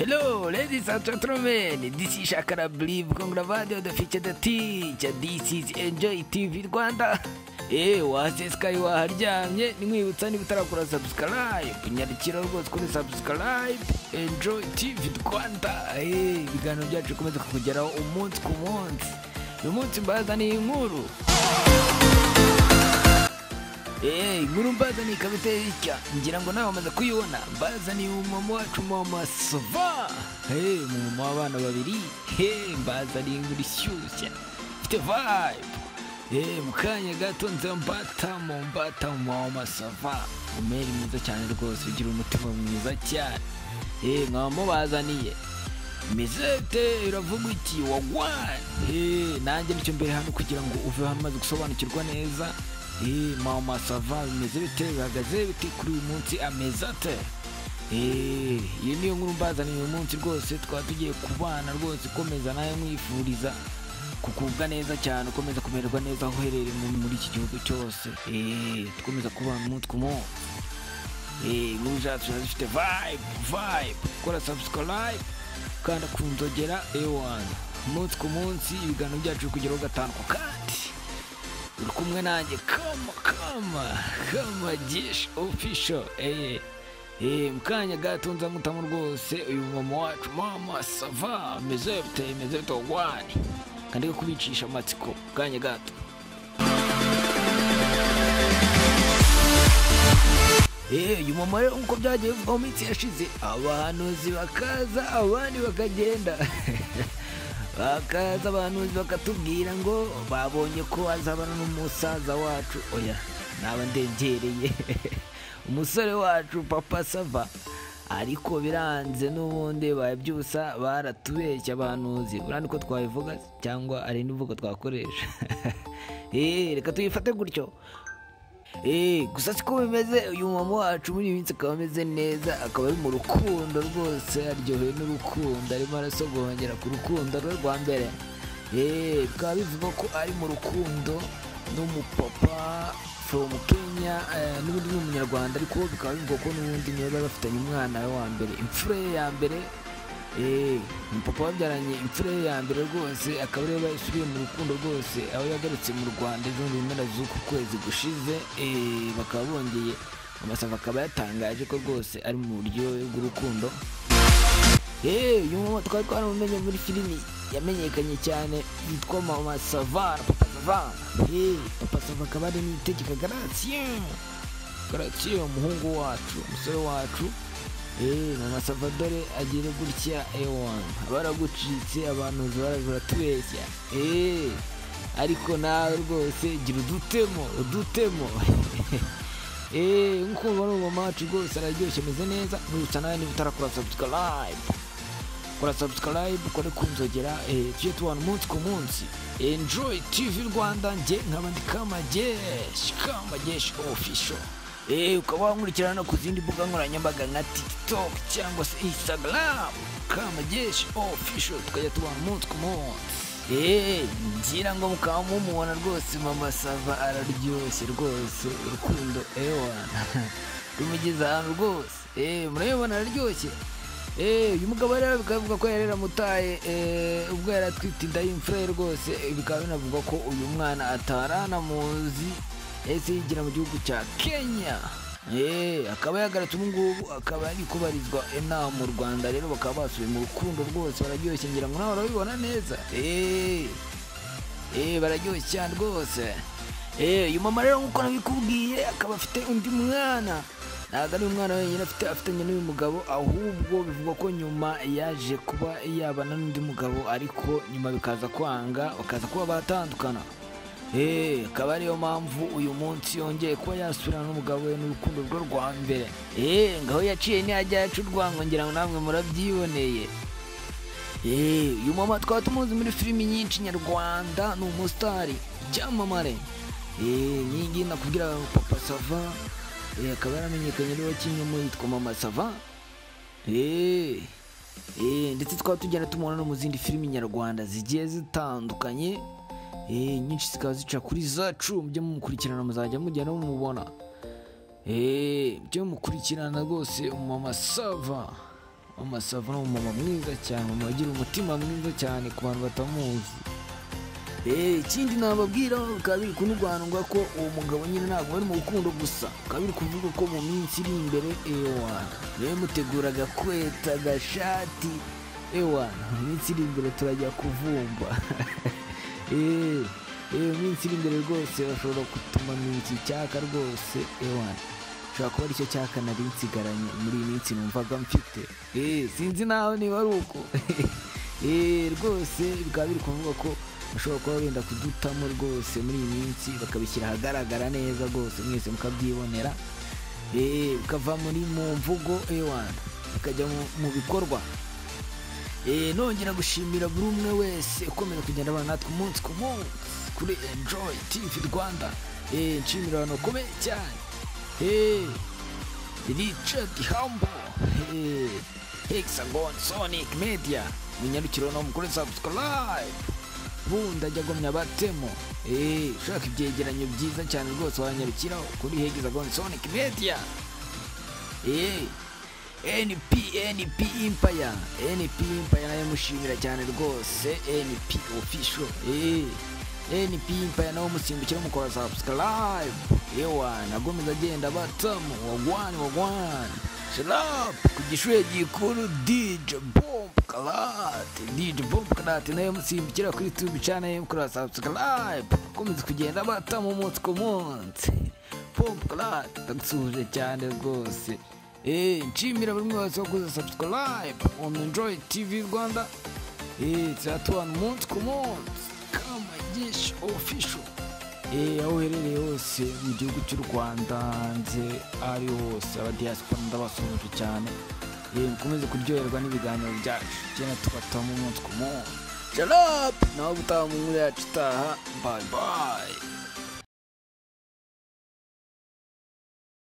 Hello, ladies and gentlemen, this is Shakara Believe Congravado, the feature the teacher. This is Enjoy TV Rwanda. Waseskai waharyamye nimwibutsa niba utarakora subscribe nyarikira rwose kuri subscribe Enjoy TV Rwanda. Ibiganiro byacu bikomeza kukugeraho umunsi ku munsi. Uyu munsi mbazaniye inkuru. Inkuru mbazaniye ikabiteye itya, ngira ngo nawe wamaze kuyibona. Mbazaniye umumama wacu Mama Sava, umumama w'abana babiri. Mbazaniye inkuru ishyushye ifite vibe. Mukanya gato nza mbata Mama Sava, umeri mwiza cyane rwose, ugira umutima mwiza cyane. Mwamubazaniye Mizete iravuga iki wagwan. Nanjye nicyo mbere hano kugira ngo uve hano maze gusobanukirwa neza. Mama Sava bimeze bite, bihagaze bite kuri uyu munsi, ameze ate? Iyi niyo nkuru mbazaniye uyu munsi rwose. Twaba tugiye kubana rwose, ukomeza nawe mwifuriza kukubwa neza cyane, ukomeza kumererwa neza aho uherereye muri iki gihugu cyose. Tukomeza kubana umunsi ku munsi. Inkuru zacu zifite vibe. Kora subscribe kandi kunzogera umunsi ku munsi. Ibiganiro byacu kugeraho gatanu ku kandi uri kumwe nanjye kama Jesh Official. Mukanya gato nza ngutamo rwose uyu mama wacu Mama Sava ameze bite wagwani, kandi ko kubicisha amatsiko mukanya gato. Uyu mama rero nkuko byagiye mu minsi yashize, abahanuzi bakaza abandi bakagenda. Bakaza abahanuzi bakatubwira ngo babonye ko azabana n'umusaza wacu, naba ndengereye umusore wacu Papa Sava, ariko biranze n'ubundi babyusa baratubeshya abahanuzi. Urandi ko twabivuga cyangwa ari n'uvuga twakoresha. Reka tuyifate gutyo. Gusa siko bimeze. Uyu mama wacu muri minsi akaba ameze neza, akaba ari mu rukundo rwose, aryohewe n'urukundo, arimo arasogongera ku rukundo rwe rwa mbere. Bikaba bivuga ko ari mu rukundo n'umupapa from Kenya, n'ubundi ni umunyarwanda, ariko bikaba bivuga ko n'ubundi niwe bari bafitanye umwana we wa mbere, imfura ye ya mbere. Umupapa wabyaranye imfura ye ya mbere rwose, akaba ariwe basubiye mu rukundo rwose, aho yagarutse mu Rwanda ejo mu mpera z'uku kwezi gushize. Bakaba bongeye, Mama Sava akaba yatangaje ko rwose ari mu buryo bw'urukundo. Uyu mama twari twaramumenye muri filimi yamenyekanye cyane yitwa Mama Sava na Papa Sava. Papa Sava akaba ari n'itegeka Gratien, umuhungu wacu, umusore wacu. Mama Sava dore agira gutya baragucitse, abantu baratubeshya. Ariko nawe rwose gira udutemo. Nkuko ubona mama wacu rwose araryoshye, ameze neza. Mwibutsa nawe niba utarakora subscribe, kora subscribe, ukore kunzogera. Tujye tubana umunsi ku munsi. Enjoy TV Rwanda, njye nkaba ndi kama Jesh Official. Ukaba wankurikirana ku zindi mbuga nkoranyambaga nka TikTok cyangwa se Instagram kama Jesh Official, tukajya tubana umunsi ku munsi. Ngira ngo mukaba mumubona rwose, Mama Sava araryoshye rwose, urukundo rumugeze ahantu rwose. Murabibona araryoshye. Uyu mugabo rero bikavuga ko yari yaramutaye ubwo yari atwite inda y'imfura rwose. Bikaba binavuga ko uyu mwana ataranamuzi, yigira mu gihugu cya Kenya. Akaba yagarutse ubu ngubu, akaba ari kubarizwa inaha mu Rwanda. Rero bakaba basubiye mu rukundo rwose, bararyoshye, ngira ngo nawe urabibona neza. Bararyoshye cyane rwose. Uyu mama rero nkuko nabikubwiye, akaba afite undi mwana. Ntabwo ari umwana wenyine afitanye n'uyu mugabo, ahubwo bivugwa ko nyuma yaje kuba yabana n'undi mugabo, ariko nyuma bikaza kwanga, bakaza kuba batandukana. Akaba ariyo mpamvu uyu munsi yongeye kuba yasubirana n'umugabo we n'urukundo rwe rwa mbere. Ngaho yaciye ntihajya yaca urwango, ngira ngo namwe murabyiboneye. Uyu mama twaba tumuzi muri filimi nyinshi nyarwanda, ni umusitari, icyamamare. Nyingi nakubwira Papa Sava, akaba yaramenyekanye rero kinyuma yitwa Mama Sava. Ndetse twaba tugenda tumubona no mu zindi filimi nyarwanda zigiye zitandukanye. Nyinshi zikaba zica kuri zacu, mujye mumukurikirana, muzajya mugenda mumubona. Mujye mumukurikirana rwose Mama Sava. mama Sava ni umumama mwiza cyane, mama agira umutima mwiza cyane ku bantu batamuzi. Ikindi nababwira bikaba biri kunurwanirwa ko uwo mugabo nyine ntabwo ari mu rukundo gusa, bikaba biri kuvuga ko mu minsi iri imbere rero muteguraga kweta agashati mu minsi iri imbere turajya kuvumba. Mu minsi iri imbere rwose bashobora kutuma iki cyaka rwose ushobora kuba aricyo cyaka nari nsigaranye muri iyi minsi numvaga mfite, sinzi nawe niba ari uko. Rwose bikaba biri kuvuga ko bashobora kuba wenda kudutamo rwose muri iyi minsi bakabishyira ahagaragara neza rwose, mwese mukabyibonera, bikava muri mu mvugo bikajya mu bikorwa. Nongera gushimira buri umwe wese ukomeza kugenda abana natwe umunsi ku munsi kuri Enjoy TV Rwanda. Nshimira abantu bakomeye cyane, Richard Hambo, Hexagon Sonic Media, munyarukiro no mukore subscribe, bunda ajya gomya batemo. Ushaka ibyegeranyo byiza cyane rwose wanyarukiraho kuri Hexagon Sonic Media. NP Empire nayo mushimira cyane rwose, NP official. NP Empire nawe musimbukira mukora subscribe. Nagomeza agenda batamo wagwan shalap ku gishuye gikuru DJ Bomb Kalate nayo musimbukira kuri YouTube channel mukora subscribe, komeza kugenda batamo umunsi ku munsi. Bomb Kalate tagsuje cyane rwose. Nshimira buri wese wakoze subscribe on Enjoy TV Rwanda. Turatubana umunsi ku munsi kama Jeshi official. Aho uherereye hose mu gihugu cy'u Rwanda, hanze ari hose abadiaspora ndabasuhuje cyane. Mukomeze kuryoherwa n'ibiganiro byacu, cyane tubatamo umunsi ku munsi. Shalom, nawe gutaha mu nkuru yacu itaha. Bye bye.